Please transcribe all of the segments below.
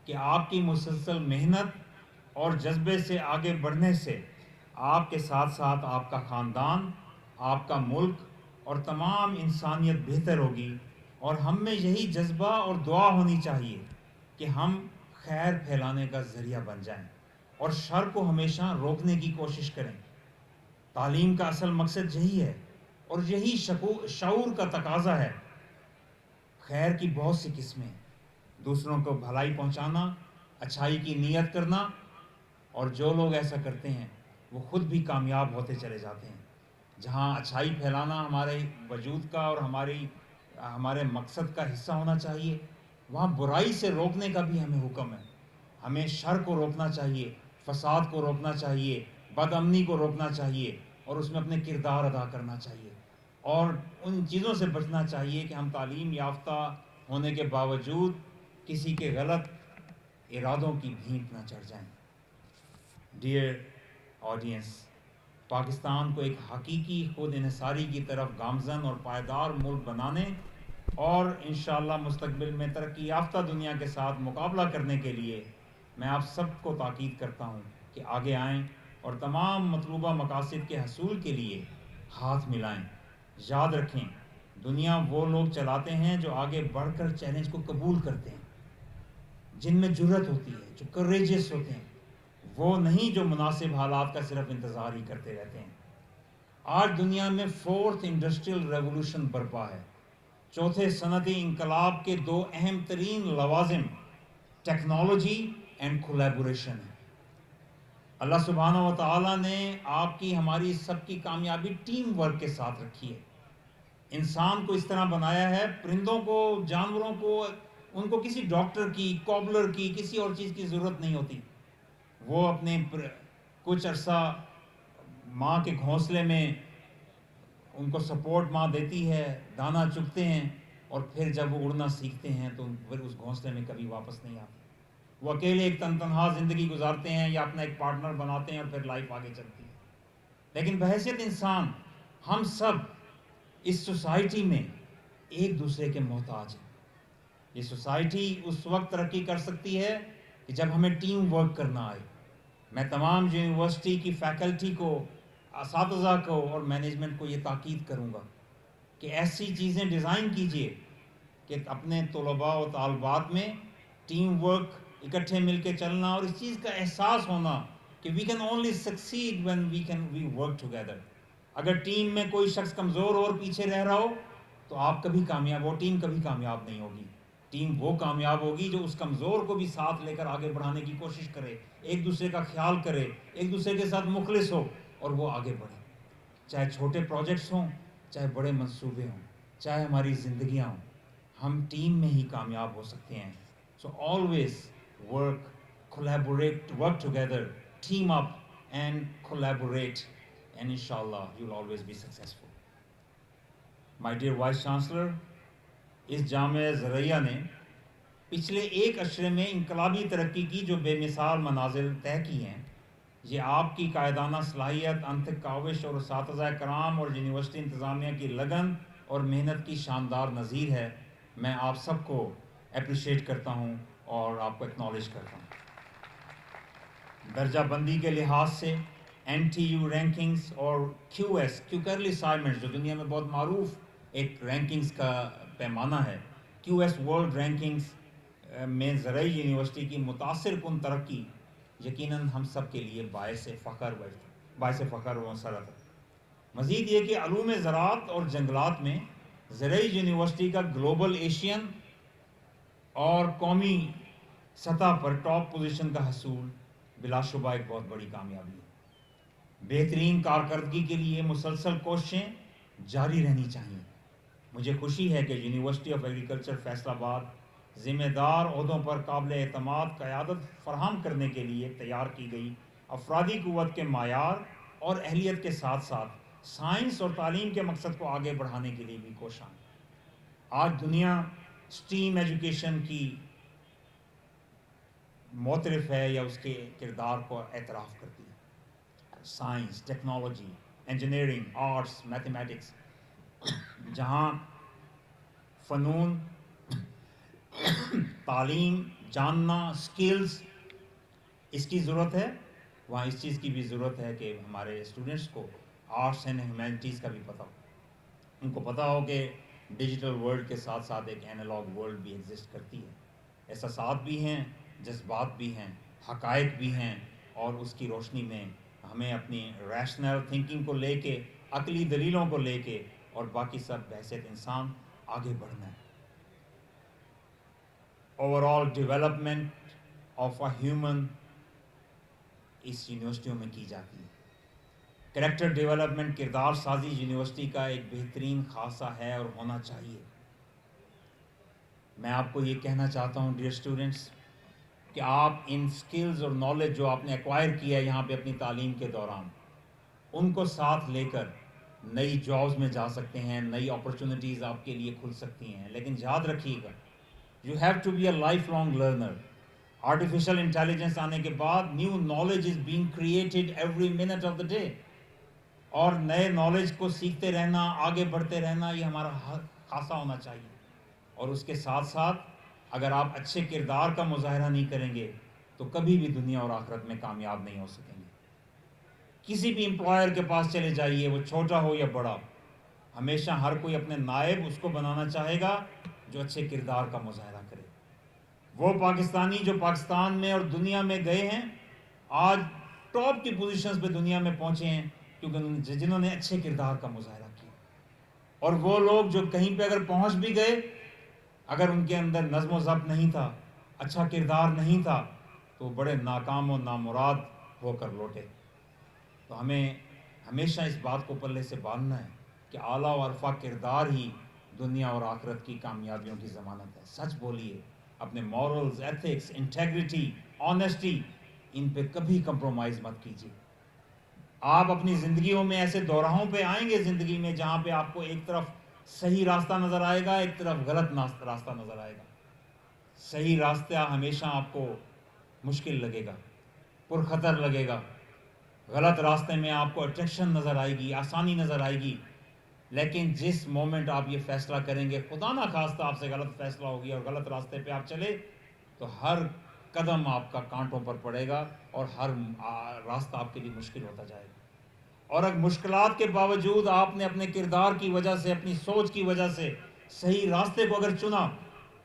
کہ آپ کی مسلسل محنت اور جذبے سے آگے بڑھنے سے آپ کے ساتھ ساتھ آپ کا خاندان، آپ کا ملک اور تمام انسانیت بہتر ہوگی، اور ہم میں یہی جذبہ اور دعا ہونی چاہیے کہ ہم خیر پھیلانے کا ذریعہ بن جائیں اور شر کو ہمیشہ روکنے کی کوشش کریں۔ تعلیم کا اصل مقصد یہی ہے اور یہی شعور کا تقاضا ہے۔ خیر کی بہت سی قسمیں ہیں، دوسروں کو بھلائی پہنچانا، اچھائی کی نیت کرنا، اور جو لوگ ایسا کرتے ہیں وہ خود بھی کامیاب ہوتے چلے جاتے ہیں۔ جہاں اچھائی پھیلانا ہمارے وجود کا اور ہمارے مقصد کا حصہ ہونا چاہیے، وہاں برائی سے روکنے کا بھی ہمیں حکم ہے۔ ہمیں شر کو روکنا چاہیے، فساد کو روکنا چاہیے، بد امنی کو روکنا چاہیے، اور اس میں اپنے کردار ادا کرنا چاہیے، اور ان چیزوں سے بچنا چاہیے کہ ہم تعلیم یافتہ ہونے کے باوجود کسی کے غلط ارادوں کی بھینٹ نہ چڑھ جائیں۔ ڈیئر آڈینس، پاکستان کو ایک حقیقی خود انحصاری کی طرف گامزن اور پائیدار ملک بنانے اور انشاءاللہ مستقبل میں ترقی یافتہ دنیا کے ساتھ مقابلہ کرنے کے لیے میں آپ سب کو تاکید کرتا ہوں کہ آگے آئیں اور تمام مطلوبہ مقاصد کے حصول کے لیے ہاتھ ملائیں۔ یاد رکھیں، دنیا وہ لوگ چلاتے ہیں جو آگے بڑھ کر چیلنج کو قبول کرتے ہیں، جن میں جرت ہوتی ہے، جو کریجس ہوتے ہیں، وہ نہیں جو مناسب حالات کا صرف انتظار ہی کرتے رہتے ہیں۔ آج دنیا میں فورتھ انڈسٹریل ریولوشن برپا ہے۔ چوتھے صنعتی انقلاب کے دو اہم ترین لوازم ٹیکنالوجی اینڈ کولیبوریشن ہے۔ اللہ سبحانہ و تعالیٰ نے آپ کی، ہماری سب کی کامیابی ٹیم ورک کے ساتھ رکھی ہے۔ انسان کو اس طرح بنایا ہے، پرندوں کو، جانوروں کو، ان کو کسی ڈاکٹر کی، کوبلر کی، کسی اور چیز کی ضرورت نہیں ہوتی۔ وہ اپنے کچھ عرصہ ماں کے گھونسلے میں ان کو سپورٹ ماں دیتی ہے، دانا چگتے ہیں، اور پھر جب وہ اڑنا سیکھتے ہیں تو پھر اس گھونسلے میں کبھی واپس نہیں آتے۔ وہ اکیلے ایک تنہا زندگی گزارتے ہیں یا اپنا ایک پارٹنر بناتے ہیں اور پھر لائف آگے چلتی ہے۔ لیکن بحیثیت انسان ہم سب اس سوسائٹی میں ایک دوسرے کے محتاج ہیں۔ یہ سوسائٹی اس وقت ترقی کر سکتی ہے کہ جب ہمیں ٹیم ورک کرنا آئے۔ میں تمام یونیورسٹی کی فیکلٹی کو، اساتذہ کو اور مینجمنٹ کو یہ تاکید کروں گا کہ ایسی چیزیں ڈیزائن کیجئے کہ اپنے طلباء و طالبات میں ٹیم ورک، اکٹھے مل کے چلنا، اور اس چیز کا احساس ہونا کہ we can only succeed when we work together. اگر ٹیم میں کوئی شخص کمزور اور پیچھے رہ رہا ہو تو آپ کبھی کامیاب، وہ ٹیم کبھی کامیاب نہیں ہوگی۔ ٹیم وہ کامیاب ہوگی جو اس کمزور کو بھی ساتھ لے کر آگے بڑھانے کی کوشش کرے، ایک دوسرے کا خیال کرے، ایک دوسرے کے ساتھ مخلص ہو اور وہ آگے بڑھے۔ چاہے چھوٹے پروجیکٹس ہوں، چاہے بڑے منصوبے ہوں، چاہے ہماری زندگیاں ہوں، ہم ٹیم میں ہی کامیاب ہو سکتے ہیں۔ So always work, collaborate, work together, team up and collaborate, and inshallah you'll always be successful. My dear Vice Chancellor, اس جامعہ زرعیہ نے پچھلے ایک عشرے میں انقلابی ترقی کی جو بے مثال منازل طے کی ہیں، یہ آپ کی قائدانہ صلاحیت، انتھک کاوش اور اساتذہ کرام اور یونیورسٹی انتظامیہ کی لگن اور محنت کی شاندار نظیر ہے۔ میں آپ سب کو اپریشیٹ کرتا ہوں اور آپ کو ایکنالج کرتا ہوں۔ درجہ بندی کے لحاظ سے این ٹی یو رینکنگز اور کیو ایس، کیوکرلی اسائنمنٹس، جو دنیا میں بہت معروف ایک رینکنگز کا پیمانہ ہے، کیو ایس ورلڈ رینکنگز میں زرعی یونیورسٹی کی متاثر کن ترقی یقیناً ہم سب کے لیے باعث فخر و مسرت ہے۔ مزید یہ کہ علوم زراعت اور جنگلات میں زرعی یونیورسٹی کا گلوبل، ایشین اور قومی سطح پر ٹاپ پوزیشن کا حصول بلا شبہ ایک بہت بڑی کامیابی ہے۔ بہترین کارکردگی کے لیے مسلسل کوششیں جاری رہنی چاہیے۔ مجھے خوشی ہے کہ یونیورسٹی آف ایگریکلچر فیصل آباد ذمہ دار عہدوں پر قابل اعتماد قیادت فراہم کرنے کے لیے تیار کی گئی افرادی قوت کے معیار اور اہلیت کے ساتھ ساتھ سائنس اور تعلیم کے مقصد کو آگے بڑھانے کے لیے بھی کوشاں۔ آج دنیا اسٹیم ایجوکیشن کی معترف ہے یا اس کے کردار کو اعتراف کرتی ہے۔ Science, technology, engineering, arts, mathematics, جہاں فنون، تعلیم، جاننا، سکلز، اس کی ضرورت ہے، وہاں اس چیز کی بھی ضرورت ہے کہ ہمارے اسٹوڈنٹس کو آرٹس اینڈ ہیومینٹیز کا بھی پتہ ہو، ان کو پتہ ہو کہ ڈیجیٹل ورلڈ کے ساتھ ساتھ ایک اینالاگ ورلڈ بھی ایگزسٹ کرتی ہے، احساسات بھی ہیں، جذبات بھی ہیں، حقائق بھی ہیں، اور اس کی روشنی میں ہمیں اپنی ریشنل تھنکنگ کو لے کے، عقلی دلیلوں کو لے کے، اور باقی سب بحیثیت انسان آگے بڑھنا ہے۔ Overall development of a human اس یونیورسٹیوں میں کی جاتی ہے۔ کریکٹر ڈیولپمنٹ، کردار سازی یونیورسٹی کا ایک بہترین خاصہ ہے اور ہونا چاہیے۔ میں آپ کو یہ کہنا چاہتا ہوں ڈیئر اسٹوڈنٹس کہ آپ ان سکلز اور نالج جو آپ نے ایکوائر کیا ہے یہاں پہ اپنی تعلیم کے دوران، ان کو ساتھ لے کر نئی جابز میں جا سکتے ہیں، نئی اپرچونٹیز آپ کے لیے کھل سکتی ہیں، لیکن یاد رکھیے گا you have to be a life long learner. Artificial intelligence آنے کے بعد new knowledge is being created every minute of the day, اور نئے نالج کو سیکھتے رہنا، آگے بڑھتے رہنا، یہ ہمارا خاصہ ہونا چاہیے۔ اور اس کے ساتھ ساتھ اگر آپ اچھے کردار کا مظاہرہ نہیں کریں گے تو کبھی بھی دنیا اور آخرت میں کامیاب نہیں ہو سکیں گے۔ کسی بھی امپلائر کے پاس چلے جائیے، وہ چھوٹا ہو یا بڑا، ہمیشہ ہر کوئی اپنے نائب اس کو بنانا چاہے گا جو اچھے کردار کا مظاہرہ کرے۔ وہ پاکستانی جو پاکستان میں اور دنیا میں گئے ہیں، آج ٹاپ کی پوزیشنز پہ دنیا میں پہنچے ہیں کیونکہ جنہوں نے اچھے کردار کا مظاہرہ کیا۔ اور وہ لوگ جو کہیں پہ اگر پہنچ بھی گئے، اگر ان کے اندر نظم و ضبط نہیں تھا، اچھا کردار نہیں تھا، تو وہ بڑے ناکام و نامراد ہو کر لوٹے۔ تو ہمیں ہمیشہ اس بات کو پلے سے باندھنا ہے کہ اعلیٰ و ارفع کردار ہی دنیا اور آخرت کی کامیابیوں کی ضمانت ہے۔ سچ بولیے، اپنے مورلز، ایتھکس، انٹیگریٹی، آنیسٹی، ان پہ کبھی کمپرومائز مت کیجیے۔ آپ اپنی زندگیوں میں ایسے دوراہوں پہ آئیں گے زندگی میں جہاں پہ آپ کو ایک طرف صحیح راستہ نظر آئے گا، ایک طرف غلط راستہ نظر آئے گا۔ صحیح راستہ ہمیشہ آپ کو مشکل لگے گا، پرخطر لگے گا، غلط راستے میں آپ کو اٹریکشن نظر آئے گی، آسانی نظر آئے گی، لیکن جس مومنٹ آپ یہ فیصلہ کریں گے، خدا نہ خواستہ آپ سے غلط فیصلہ ہوگی اور غلط راستے پہ آپ چلے، تو ہر قدم آپ کا کانٹوں پر پڑے گا اور ہر راستہ آپ کے لیے مشکل ہوتا جائے گا۔ اور اگر مشکلات کے باوجود آپ نے اپنے کردار کی وجہ سے، اپنی سوچ کی وجہ سے صحیح راستے کو اگر چنا،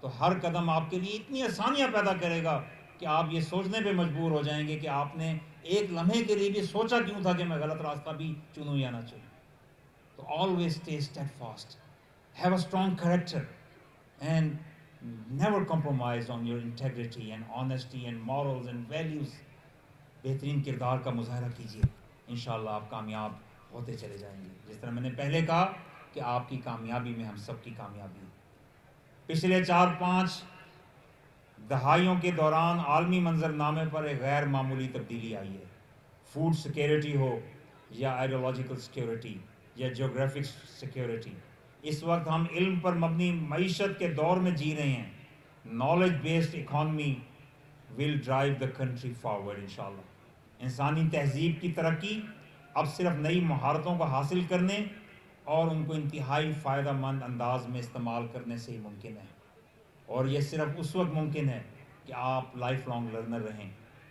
تو ہر قدم آپ کے لیے اتنی آسانیاں پیدا کرے گا کہ آپ یہ سوچنے پہ مجبور ہو جائیں گے کہ آپ نے ایک لمحے کے لیے بھی سوچا کیوں تھا کہ میں غلط راستہ بھی چنوں یا نہ چنوں۔ تو always stay steadfast, have a strong character, and never compromise on your integrity and honesty and morals and values۔ بہترین کردار کا مظاہرہ کیجیے، انشاءاللہ آپ کامیاب ہوتے چلے جائیں گے۔ جس طرح میں نے پہلے کہا کہ آپ کی کامیابی میں ہم سب کی کامیابی ہے۔ پچھلے 4-5 دہائیوں کے دوران عالمی منظرنامے پر ایک غیر معمولی تبدیلی آئی ہے۔ فوڈ سیکیورٹی ہو یا آئیڈیالوجیکل سیکیورٹی یا جیوگرافک سیکیورٹی، اس وقت ہم علم پر مبنی معیشت کے دور میں جی رہے ہیں۔ Knowledge based economy will drive the country forward انشاءاللہ۔ انسانی تہذیب کی ترقی اب صرف نئی مہارتوں کو حاصل کرنے اور ان کو انتہائی فائدہ مند انداز میں استعمال کرنے سے ہی ممکن ہے، اور یہ صرف اس وقت ممکن ہے کہ آپ لائف لانگ لرنر رہیں،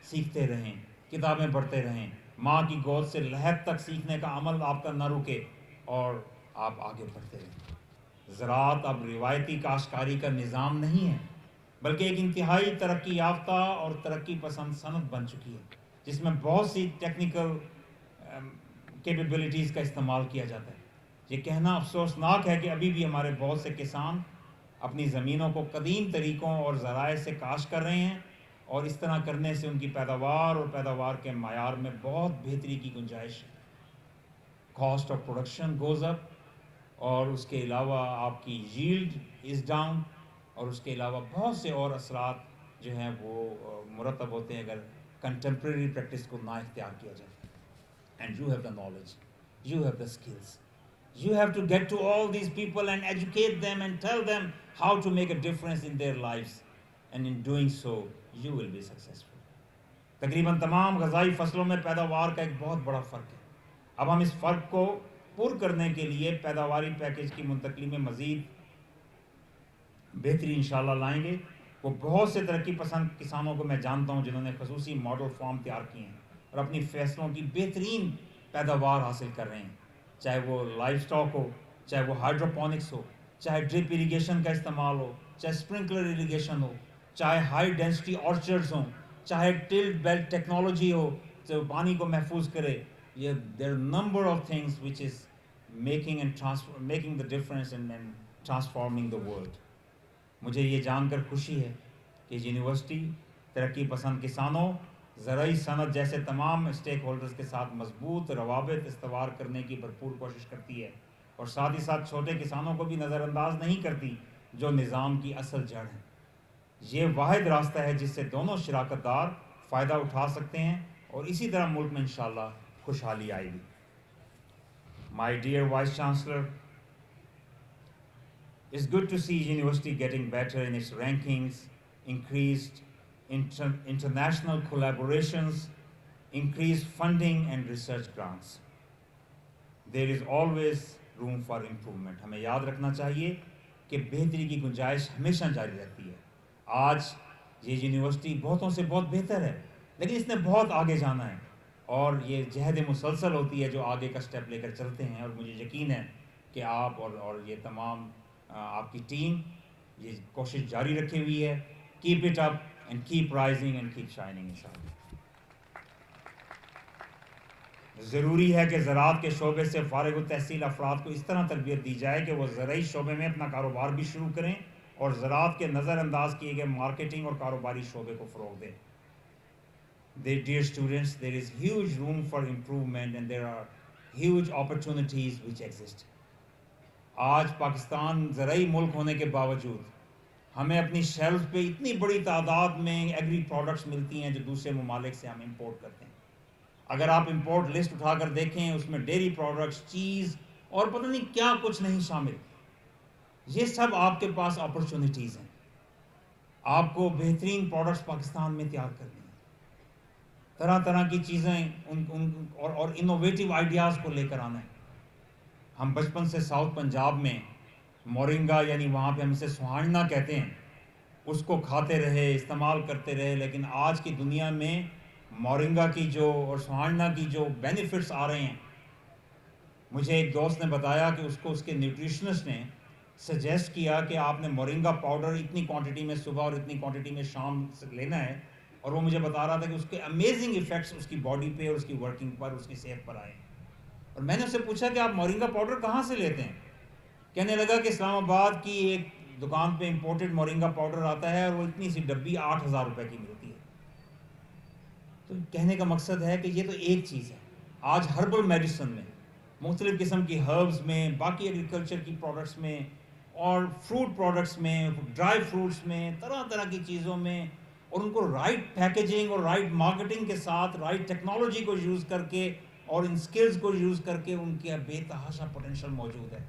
سیکھتے رہیں، کتابیں پڑھتے رہیں، ماں کی گود سے لحد تک سیکھنے کا عمل آپ کا نہ رکے اور آپ آگے بڑھتے رہیں۔ زراعت اب روایتی کاشتکاری کا نظام نہیں ہے، بلکہ ایک انتہائی ترقی یافتہ اور ترقی پسند صنعت بن چکی ہے، جس میں بہت سی ٹیکنیکل کیپیبلٹیز کا استعمال کیا جاتا ہے۔ یہ کہنا افسوسناک ہے کہ ابھی بھی ہمارے بہت سے کسان اپنی زمینوں کو قدیم طریقوں اور ذرائع سے کاشت کر رہے ہیں، اور اس طرح کرنے سے ان کی پیداوار اور پیداوار کے معیار میں بہت بہتری کی گنجائش ہے۔ Cost of production goes up, اور اس کے علاوہ آپ کی ییلڈ از ڈاؤن، اور اس کے علاوہ بہت سے اور اثرات جو ہیں وہ مرتب ہوتے ہیں اگر کنٹمپریری پریکٹس کو نہ اختیار کیا جائے۔ And you have the knowledge, you have the skills, you have to get to all these people and educate them and tell them how to make a difference in their lives, and in doing so you will be successful۔ تقریباً تمام غذائی فصلوں میں پیداوار کا ایک بہت بڑا فرق ہے۔ اب ہم اس فرق کو پر کرنے کے لیے پیداواری پیکیج کی منتقلی میں مزید بہتری انشاءاللہ لائیں گے، وہ بہت سے ترقی پسند کسانوں کو میں جانتا ہوں جنہوں نے خصوصی ماڈل فارم تیار کیے ہیں اور اپنی فصلوں کی بہترین پیداوار حاصل کر رہے ہیں، چاہے وہ لائف سٹاک ہو، چاہے وہ ہائیڈروپونکس ہو، چاہے ڈرپ اریگیشن کا استعمال ہو، چاہے اسپرنکلر اریگیشن ہو، چاہے ہائی ڈینسٹی آرچرڈز ہوں، چاہے ٹلڈ بیلٹ ٹیکنالوجی ہو جو پانی کو محفوظ کرے. یہ their number of things which is making the difference in transforming the world. مجھے یہ جان کر خوشی ہے کہ یونیورسٹی ترقی پسند کسانوں، زرعی صنعت جیسے تمام اسٹیک ہولڈرز کے ساتھ مضبوط روابط استوار کرنے کی بھرپور کوشش کرتی ہے، اور ساتھ ہی ساتھ چھوٹے کسانوں کو بھی نظر انداز نہیں کرتی جو نظام کی اصل جڑ ہے. یہ واحد راستہ ہے جس سے دونوں شراکت دار فائدہ اٹھا سکتے ہیں، اور اسی طرح ملک میں انشاءاللہ خوشحالی آئے گی. My dear vice chancellor, it's good to see university getting better in its rankings, increased international collaborations, increased funding and research grants. There is always room for improvement. ہمیں یاد رکھنا چاہیے کہ بہتری کی گنجائش ہمیشہ جاری رہتی ہے. آج یہ یونیورسٹی بہتوں سے بہت بہتر ہے، لیکن اس نے بہت آگے جانا ہے، اور یہ جہد مسلسل ہوتی ہے جو آگے کا سٹیپ لے کر چلتے ہیں. اور مجھے یقین ہے کہ آپ اور یہ تمام آپ کی ٹیم یہ کوشش جاری رکھے ہوئی ہے. Keep it up and keep rising and keep shining انشاءاللہ. ضروری ہے کہ زراعت کے شعبے سے فارغ التحصیل افراد کو اس طرح تربیت دی جائے کہ وہ زرعی شعبے میں اپنا کاروبار بھی شروع کریں اور زراعت کے نظر انداز کیے گئے مارکیٹنگ اور کاروباری شعبے کو فروغ دیں. Dear students, there is huge room for improvement and there are huge opportunities which exist. آج پاکستان زرعی ملک ہونے کے باوجود ہمیں اپنی شیلف پہ اتنی بڑی تعداد میں ایگری پروڈکٹس ملتی ہیں جو دوسرے ممالک سے ہم امپورٹ کرتے ہیں. اگر آپ امپورٹ لسٹ اٹھا کر دیکھیں اس میں ڈیری پروڈکٹس، چیز اور پتہ نہیں کیا کچھ نہیں شامل. یہ سب آپ کے پاس اپرچونیٹیز ہیں. آپ کو بہترین پروڈکٹس پاکستان میں تیار کرنے ہیں، طرح طرح کی چیزیں اور انوویٹیو آئیڈیاز کو لے کر آنا ہے. ہم بچپن سے ساؤتھ پنجاب میں مورنگا، یعنی وہاں پہ ہم اسے سہاننا کہتے ہیں، اس کو کھاتے رہے، استعمال کرتے رہے. لیکن آج کی دنیا میں مورنگا کی اور سہاننا کی جو بینیفٹس آ رہے ہیں، مجھے ایک دوست نے بتایا کہ اس کو اس کے نیوٹریشنسٹ نے سجیسٹ کیا کہ آپ نے مورنگا پاؤڈر اتنی کوانٹٹی میں صبح اور اتنی کوانٹٹی میں شام لینا ہے. اور وہ مجھے بتا رہا تھا کہ اس کے امیزنگ ایفیکٹس اس کی باڈی پہ اور اس کی ورکنگ پر، اس کی صحت پر آئے. اور میں نے اس سے پوچھا کہ آپ مورنگا پاؤڈر کہاں سے لیتے ہیں؟ کہنے لگا کہ اسلام آباد کی ایک دکان پہ امپورٹڈ مورنگا پاؤڈر آتا ہے اور وہ اتنی سی ڈبی 8,000 روپے کی ملتی ہے. تو کہنے کا مقصد ہے کہ یہ تو ایک چیز ہے. آج ہربل میڈیسن میں، مختلف قسم کی ہربز میں، باقی ایگریکلچر کی پروڈکٹس میں اور فروٹ پروڈکٹس میں، ڈرائی فروٹس میں، طرح طرح کی چیزوں میں، اور ان کو رائٹ پیکیجنگ اور رائٹ مارکیٹنگ کے ساتھ رائٹ ٹیکنالوجی کو یوز کر کے اور ان سکلز کو یوز کر کے ان کے بے تحاشا پوٹینشیل موجود ہے.